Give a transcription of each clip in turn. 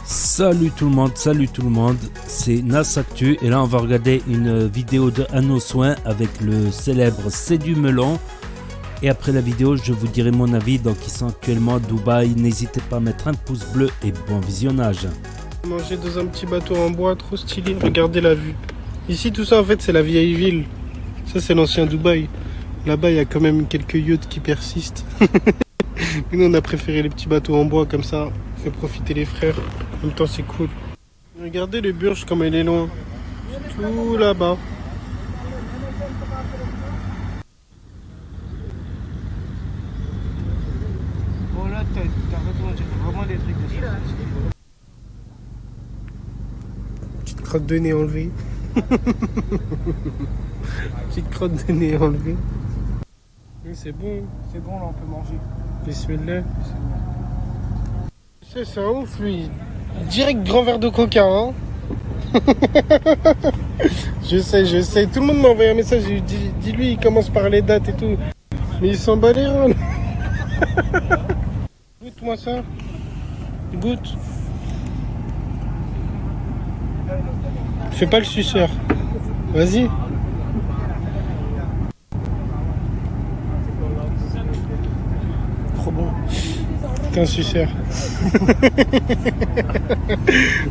Salut tout le monde, c'est Nas Actu et là on va regarder une vidéo de Anno Soin avec le célèbre C'est du melon. Et après la vidéo je vous dirai mon avis, donc ils sont actuellement à Dubaï, n'hésitez pas à mettre un pouce bleu et bon visionnage. Manger dans un petit bateau en bois, trop stylé, regardez la vue. Ici tout ça en fait c'est la vieille ville, ça c'est l'ancien Dubaï. Là-bas il y a quand même quelques yachts qui persistent. Nous on a préféré les petits bateaux en bois comme ça, fait profiter les frères, en même temps c'est cool. Regardez le Burj comme elle est loin, tout là-bas. Bon là t'as raison, j'ai fait vraiment des trucs de ça. Petite crotte de nez enlevée. Petite crotte de nez enlevée. C'est bon là on peut manger. Bismillah. C'est un ouf lui. Direct grand verre de coca hein. Je sais, tout le monde m'a envoyé un message, dis-lui il commence par les dates et tout. Mais il s'en bat les reins. Goûte-moi ça. Goûte. Fais pas le suceur. Vas-y. Trop bon. T'es un suceur.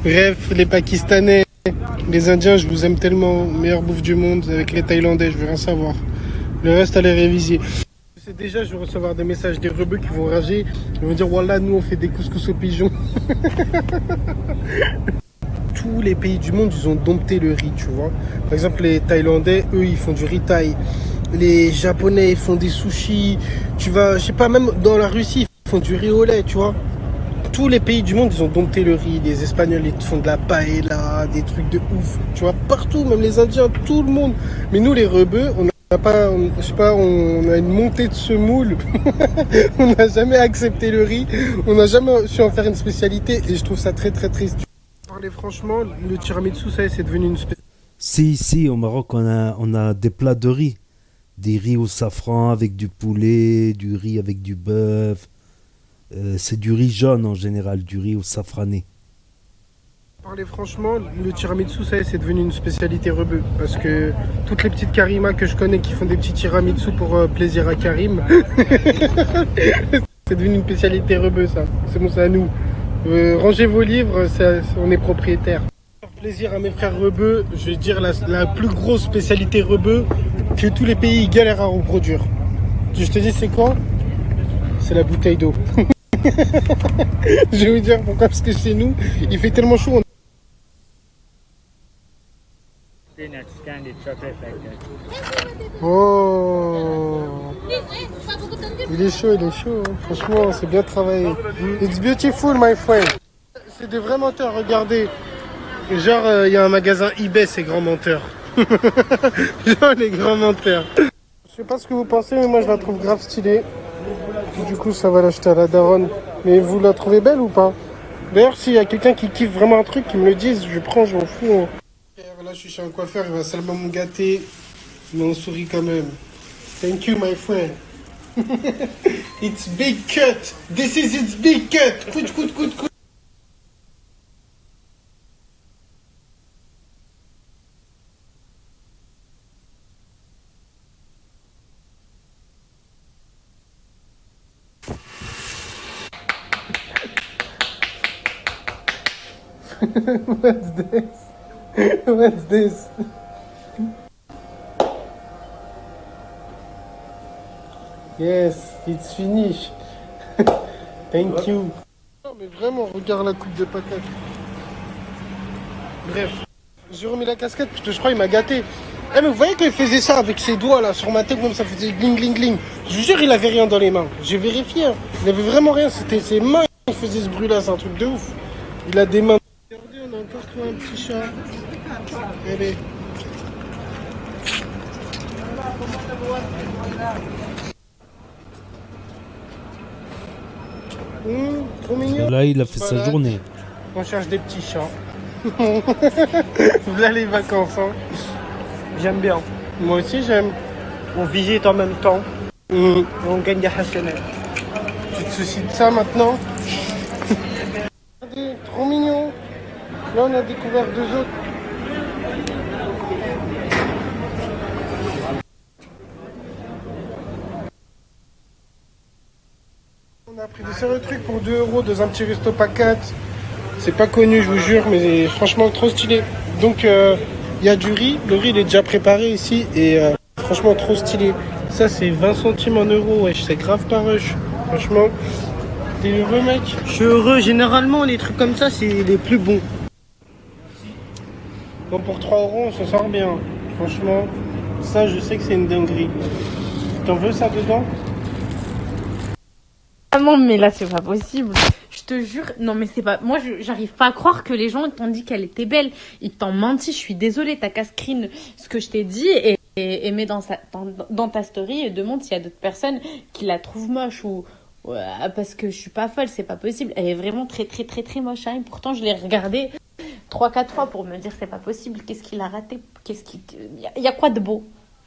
Bref, les Pakistanais, les Indiens, je vous aime tellement. Meilleure bouffe du monde. Avec les Thaïlandais, je veux rien savoir. Le reste, allez réviser. Je sais déjà, je vais recevoir des messages des rebeux qui vont rager. Ils vont dire, voilà, nous, on fait des couscous aux pigeons. Tous les pays du monde, ils ont dompté le riz, tu vois. Par exemple, les Thaïlandais, eux, ils font du riz thaï. Les Japonais, ils font des sushis. Tu vas, je sais pas, même dans la Russie, ils font du riz au lait, tu vois. Tous les pays du monde, ils ont dompté le riz. Les Espagnols, ils font de la paella, des trucs de ouf. Tu vois, partout, même les Indiens, tout le monde. Mais nous, les rebeux, on n'a pas, je sais pas, on a une montée de semoule. On n'a jamais accepté le riz. On n'a jamais su en faire une spécialité. Et je trouve ça très, très triste. Parler franchement, le tiramisu, ça, c'est devenu une spécialité. Si, au Maroc on a des plats de riz. Des riz au safran avec du poulet, du riz avec du bœuf. C'est du riz jaune en général, du riz au safrané. Parler franchement, le tiramisu, ça c'est devenu une spécialité rebeu. Parce que toutes les petites Karimas que je connais qui font des petits tiramisu pour plaisir à Karim, c'est devenu une spécialité rebeu ça. C'est bon, c'est à nous. Rangez vos livres, on est propriétaire. Pour faire plaisir à mes frères rebeux, je vais dire la plus grosse spécialité rebeu que tous les pays galèrent à reproduire. Je te dis c'est quoi? C'est la bouteille d'eau. Je vais vous dire pourquoi, parce que chez nous, il fait tellement chaud. Oh, il est chaud. Hein. Franchement, c'est bien travaillé. It's beautiful, my friend. C'est des vrais menteurs, regardez. Genre, il y a un magasin eBay, c'est grands menteurs. Genre, les grands menteurs. Je sais pas ce que vous pensez, mais moi, je la trouve grave stylée. Du coup, ça va l'acheter à la daronne. Mais vous la trouvez belle ou pas? D'ailleurs, s'il y a quelqu'un qui kiffe vraiment un truc, qui me le dise, je prends, je m'en fous. Hein. Là, je suis chez un coiffeur, il va seulement me gâter. Mais on sourit quand même. Thank you, my friend. It's big cut. This is its big cut. Coute. What's this? Yes, it's finished. Thank you. Non mais vraiment, regarde la coupe de patate. Bref, j'ai remis la casquette parce que je crois qu'il m'a gâté. Eh mais vous voyez qu'il faisait ça avec ses doigts là sur ma tête, comme ça faisait gling. Je vous jure, il avait rien dans les mains. J'ai vérifié, hein. Il avait vraiment rien, c'était ses mains qui faisaient ce bruit là, c'est un truc de ouf. Il a des mains. Regardez, on a encore trouvé un petit chat. Allez. Trop mignon. Là il a fait sa journée. On cherche des petits chats. Voilà les vacances. Hein. J'aime bien. Moi aussi j'aime. On visite en même temps. Et on gagne des hasanats. Tu te soucies de ça maintenant? Regardez, trop mignon. Là, on a découvert 2 autres. On a pris des sérieux trucs pour 2 € dans un petit resto pacat. C'est pas connu, je vous jure, mais franchement trop stylé. Donc, il y a du riz. Le riz, il est déjà préparé ici. Et franchement, trop stylé. Ça, c'est 20 centimes en euros. Wesh, c'est grave pas rush. Franchement, t'es heureux, mec? Je suis heureux. Généralement, les trucs comme ça, c'est les plus bons. Bon, pour 3 €, on s'en sort bien. Franchement, ça, je sais que c'est une dinguerie. T'en veux ça dedans? Ah non, mais là, c'est pas possible. Je te jure. Non, mais c'est pas. Moi, j'arrive pas à croire que les gens t'ont dit qu'elle était belle. Ils t'ont menti. Je suis désolée. T'as qu'à screen ce que je t'ai dit et mets dans ta story et demande s'il y a d'autres personnes qui la trouvent moche ou. Ouais, parce que je suis pas folle. C'est pas possible. Elle est vraiment très, très, très, très moche. Hein. Et pourtant, je l'ai regardée 3-4 fois pour me dire c'est pas possible. Qu'est-ce qu'il a raté? Y a quoi de beau?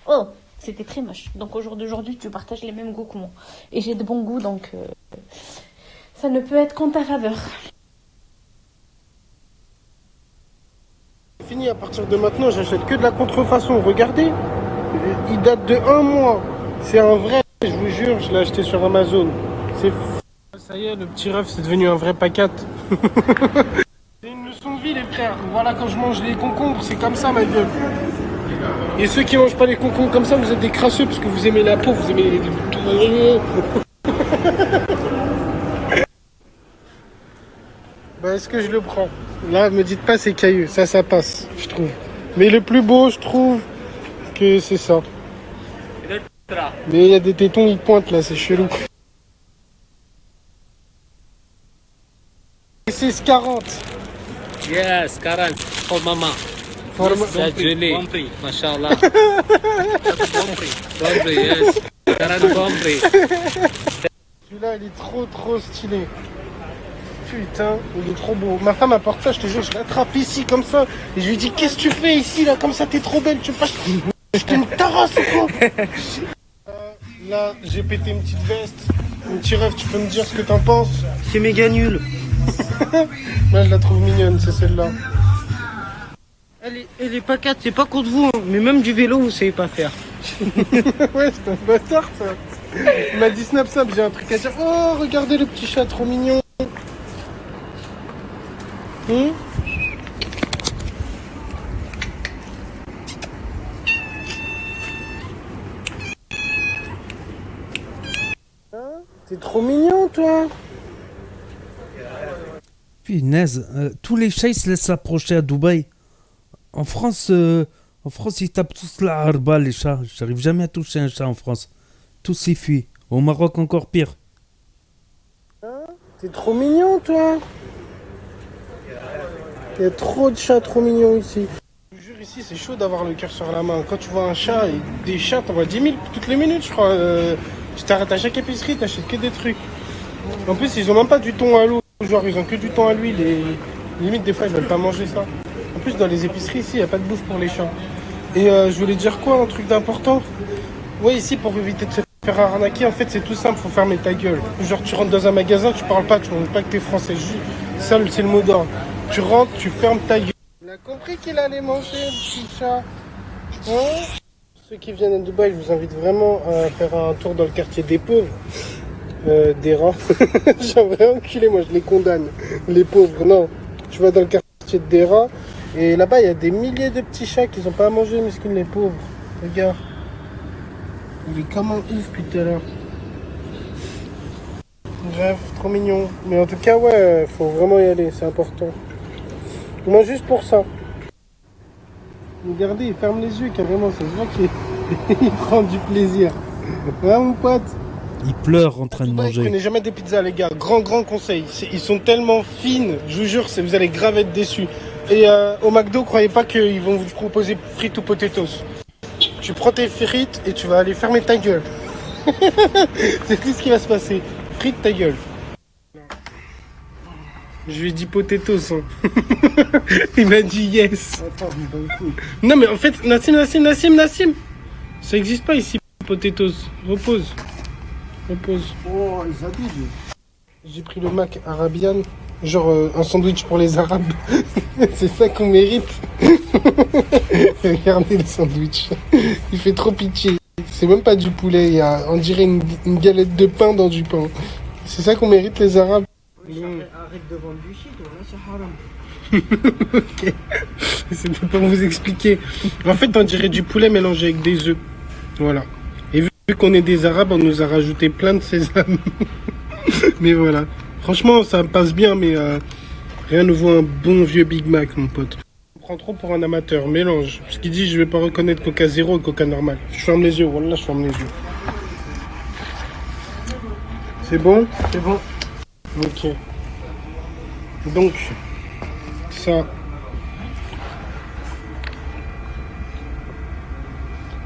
Oh! C'était très moche. Donc au jour d'aujourd'hui, tu partages les mêmes goûts que moi. Et j'ai de bons goûts, donc ça ne peut être qu'en ta faveur. Fini, à partir de maintenant, j'achète que de la contrefaçon. Regardez, il date de 1 mois. C'est un vrai, je vous jure, je l'ai acheté sur Amazon. C'est fou. Ça y est, le petit ref, c'est devenu un vrai pacat. C'est une leçon de vie, les frères. Voilà, quand je mange les concombres, c'est comme ça, ma gueule. Et ceux qui mangent pas les concombres comme ça, vous êtes des crasseux parce que vous aimez la peau, vous aimez les... Bah, est-ce que je le prends? Là, me dites pas c'est caillou, ça passe, je trouve. Mais le plus beau, je trouve que c'est ça. Mais il y a des tétons, ils pointent là, c'est chelou. C'est 40. Yes, 40 pour maman. C'est joli. Mashallah. Bon prix, yes. 40 bon prix. Celui-là, il est trop stylé. Putain, il est trop beau. Ma femme apporte ça, je te jure, je l'attrape ici comme ça. Et je lui dis, qu'est-ce que tu fais ici là? Comme ça, t'es trop belle. Tu veux pas je te une tarasse quoi. Là, j'ai pété une petite veste. Mon petit rêve, tu peux me dire ce que t'en penses? C'est méga nul. Moi, je la trouve mignonne, c'est celle-là. Elle est pas 4, c'est pas contre vous, hein. Mais même du vélo, vous savez pas faire. Ouais, c'est un bâtard ça. Il m'a dit snap, j'ai un truc à dire. Oh, regardez le petit chat trop mignon. T'es trop mignon, toi. Punaise, tous les chats ils se laissent s'approcher à Dubaï. En France, ils tapent tous la harba, les chats. J'arrive jamais à toucher un chat en France. Tous s'y fuient. Au Maroc, encore pire. T'es trop mignon, toi. Il y a trop de chats trop mignons ici. Je vous jure, ici, c'est chaud d'avoir le cœur sur la main. Quand tu vois un chat et des chats, t'en vois 10 000 toutes les minutes, je crois. Tu t'arrêtes à chaque épicerie, t'achètes que des trucs. En plus, ils ont même pas du thon à l'eau. Genre, ils ont que du thon à l'huile et limite, des fois, ils veulent pas manger ça. En plus, dans les épiceries, ici, il n'y a pas de bouffe pour les chats. Et je voulais dire quoi, un truc d'important? Ouais, ici, pour éviter de se faire arnaquer, en fait, c'est tout simple, faut fermer ta gueule. Genre, tu rentres dans un magasin, tu parles pas, tu montres pas que t'es français. Ça, c'est le mot d'ordre. Tu rentres, tu fermes ta gueule. On a compris qu'il allait manger, le petit chat. Hein? Ceux qui viennent à Dubaï, je vous invite vraiment à faire un tour dans le quartier des pauvres. Des rats. J'aimerais enculer, moi je les condamne. Les pauvres, non. Tu vas dans le quartier des rats et là-bas il y a des milliers de petits chats qui n'ont pas à manger, miskin les pauvres. Regarde. Il est comme un ouf depuis tout à l'heure. Bref, trop mignon. Mais en tout cas, ouais, faut vraiment y aller, c'est important. Moi juste pour ça. Regardez, il ferme les yeux carrément, ça se voit qu'il prend du plaisir. Ouais mon pote. Ils pleurent en train de Dubaï, manger. prenez jamais des pizzas, les gars. Grand conseil. Ils sont tellement fines, je vous jure, vous allez grave être déçus. Et au McDo, croyez pas qu'ils vont vous proposer frites ou potatoes. Tu prends tes frites et tu vas aller fermer ta gueule. C'est tout ce qui va se passer. Frites ta gueule. Je lui ai dit potatoes. Hein. Il m'a dit yes. Non mais en fait, Nassim. Ça existe pas ici, potatoes. Repose. Oh, ils abusent. J'ai pris le Mac Arabian. Genre un sandwich pour les Arabes. C'est ça qu'on mérite. Regardez le sandwich. Il fait trop pitié. C'est même pas du poulet. Il y a, on dirait une galette de pain dans du pain. C'est ça qu'on mérite les Arabes. Arrête de vendre du shit, là, c'est haram. Ok. C'est pour vous expliquer. En fait, on dirait du poulet mélangé avec des œufs. Voilà. Et vu qu'on est des Arabes, on nous a rajouté plein de sésame. Mais voilà. Franchement, ça passe bien, mais rien ne vaut un bon vieux Big Mac, mon pote. On prend trop pour un amateur. Mélange. Parce qu'il dit, je vais pas reconnaître Coca Zéro et Coca normal. Je ferme les yeux. Voilà, je ferme les yeux. C'est bon? C'est bon. Ok. Donc, ça.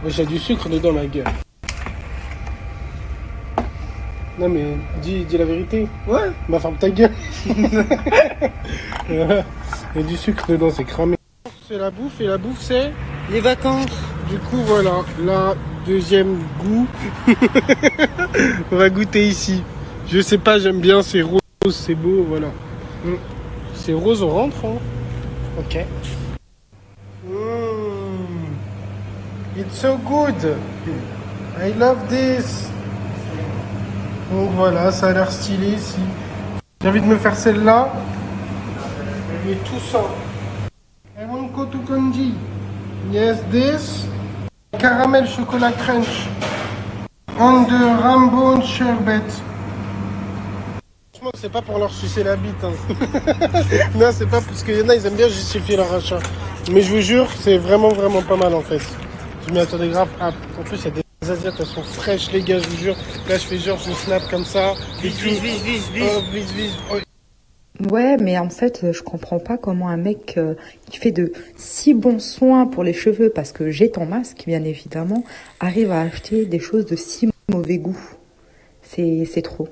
Ouais, j'ai du sucre dedans, ma gueule. Non, mais dis la vérité. Ouais. Bah, ferme ta gueule. Voilà. Il y a du sucre dedans, c'est cramé. C'est la bouffe, et la bouffe, c'est... Les vacances. Du coup, voilà, la deuxième goût. On va goûter ici. Je sais pas, j'aime bien, c'est rose, c'est beau, voilà. C'est rose, on rentre, hein. Ok. It's so good. I love this. Donc voilà, ça a l'air stylé ici. J'ai envie de me faire celle-là. Et tout ça. I want go to Konji. Yes, this. Caramel chocolat crunch. On the Rambo sherbet. Franchement, c'est pas pour leur sucer la bite. Hein. Non, c'est pas parce qu'il y en a, ils aiment bien justifier leur achat. Mais je vous jure, c'est vraiment pas mal en fait. Je m'y attendais grave. Ah, en plus, il y a des Asiates, elles sont fraîches, les gars, je vous jure. Là, je fais genre, je snap comme ça. Vise. Oh, vise. Oh. Ouais, mais en fait, je comprends pas comment un mec qui fait de si bons soins pour les cheveux, parce que j'ai ton masque, bien évidemment, arrive à acheter des choses de si mauvais goût. C'est trop.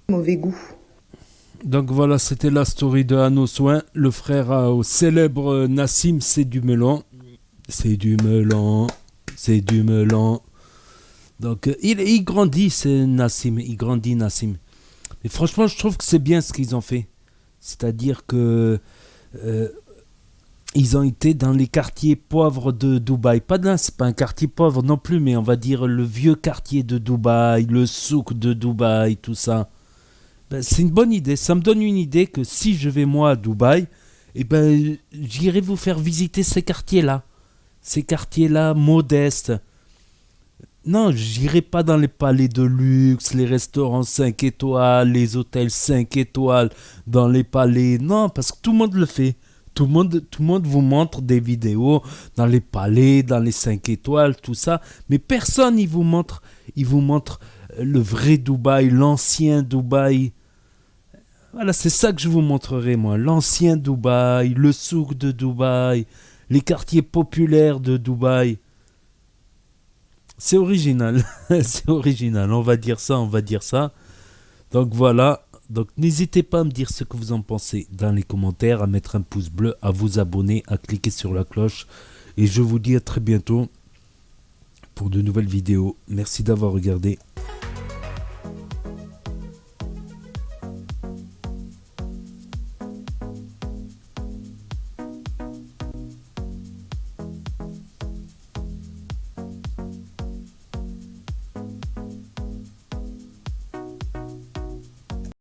Mauvais goût. Donc voilà, c'était la story de Anneau Soin. Le frère au célèbre Nassim, c'est du melon. C'est du melon. Donc il grandit, c'est Nassim. Il grandit, Nassim. Mais franchement, je trouve que c'est bien ce qu'ils ont fait. C'est-à-dire que ils ont été dans les quartiers pauvres de Dubaï. C'est pas un quartier pauvre non plus, mais on va dire le vieux quartier de Dubaï, le souk de Dubaï, tout ça. Ben, c'est une bonne idée. Ça me donne une idée que si je vais moi à Dubaï, eh ben, j'irai vous faire visiter ces quartiers-là. Ces quartiers-là modestes. Non, j'irai pas dans les palais de luxe, les restaurants 5 étoiles, les hôtels 5 étoiles, dans les palais. Non, parce que tout le monde le fait. Tout le monde vous montre des vidéos dans les palais, dans les 5 étoiles, tout ça. Mais personne il vous montre le vrai Dubaï, l'ancien Dubaï. Voilà, c'est ça que je vous montrerai, moi. L'ancien Dubaï, le souk de Dubaï, les quartiers populaires de Dubaï. C'est original. C'est original. On va dire ça. Donc voilà. Donc n'hésitez pas à me dire ce que vous en pensez dans les commentaires, à mettre un pouce bleu, à vous abonner, à cliquer sur la cloche. Et je vous dis à très bientôt pour de nouvelles vidéos. Merci d'avoir regardé.